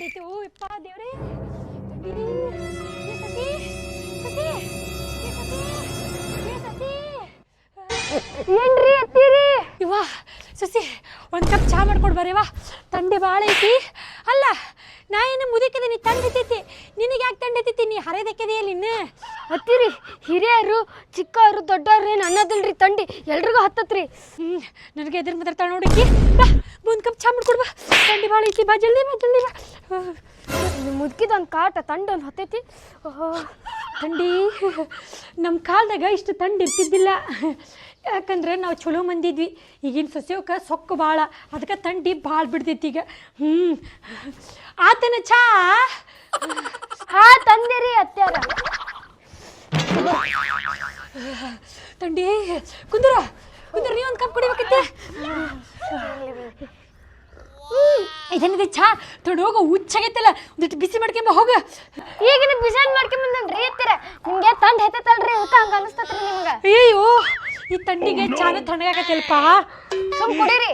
ಐತಿ. ಓ ಯಪ್ಪ ದೇವ್ರೇ, ಸತಿ ಸತಿ ಸತಿ ಏನ್ರಿ ಅತ್ತೀರಿ? ಇವ್ವ ಸಸಿ ಒಂದು ಕಪ್ ಚಹಾ ಮಾಡ್ಕೊಂಡು ಬರೇವಾ, ತಂಡಿ ಭಾಳ ಐತಿ. ಅಲ್ಲ ನಾ ಏನು ಮುದಕಿದೀನಿ, ತಂಡೈತೈತಿ. ನಿನಗೆ ಯಾಕೆ ತಂಡೈತೈತಿ? ನೀ ಹರಿದಕ್ಕಿದೆಯಲ್ಲ ಇನ್ನು. ಹತ್ತಿರಿ ಹಿರಿಯರು ಚಿಕ್ಕವರು ದೊಡ್ಡವ್ರು ಏನು ಅನ್ನೋದಿಲ್ರಿ, ತಂಡಿ ಎಲ್ರಿಗೂ ಹತ್ತತ್ರಿ. ನನಗೆ ಎದುರು ಮಾತಾಡ್ತಾಳೆ ನೋಡಿಕಿ. ಬಾ ಒಂದು ಕಪ್ ಚಹಾ ಮಾಡ್ಕೊಡ್ಬಾ, ತಂಡಿ ಭಾಳ ಐತಿ. ಬಾ ಜಲ್ದಿ ಬಾ ಜಲ್ದಿ ಬಾ. ಮುದುಕಿದ ಒಂದು ಕಾಟ ತಂಡಿ ಒಂದು ಹತ್ತೈತಿ. ತಂಡಿ ನಮ್ಮ ಕಾಲದಾಗ ಇಷ್ಟು ತಂಡಿ ಇರ್ತಿದ್ದಿಲ್ಲ. ಯಾಕಂದ್ರೆ ನಾವು ಚಲೋ ಮಂದಿದ್ವಿ. ಈಗಿನ ಸಸ್ಯವಕ್ಕೆ ಸೊಕ್ಕು ಭಾಳ, ಅದಕ್ಕೆ ತಂಡಿ ಭಾಳ ಬಿಡ್ತೈತಿ ಈಗ. ಆತನ ಚಾ ಹಾ ತಂದಿರಿ ಅತ್ಯಾರ. ತಂಡಿ ಕುಂದ್ರ ಕುಂದ್ರ, ನೀ ಒಂದು ಕಪ್ ಕುಡಿಬೇಕೈತೆ. ಇದೇನಿದೆ ಚಾ ತೊಗೊಂಡು ಹೋಗೋ, ಹುಚ್ಚಾಗೈತಲ್ಲ. ಒಂದಿಟ್ಟು ಬಿಸಿ ಮಾಡ್ಕೊಂಬ ಹೋಗ. ಈಗ ಬಿಸಾನ್ ಮಾಡ್ಕೊಂಬಂದ್ರಿ ಅತ್ತೀರ, ನಿಮ್ಗೆ ತಂಡ ಹೆತ್ತಲ್ರಿ, ಅದಕ್ಕೆ ಹಂಗೆ ಅನಿಸ್ತತ್ರಿ ನಿಮ್ಗೆ. ಅಯ್ಯೋ ಈ ತಂಡಿಗೆ ಚಾನ ತಣ್ಣಗಾಗತ್ತಲ್ಪ. ಸುಮ್ ಕುಡೀರಿ.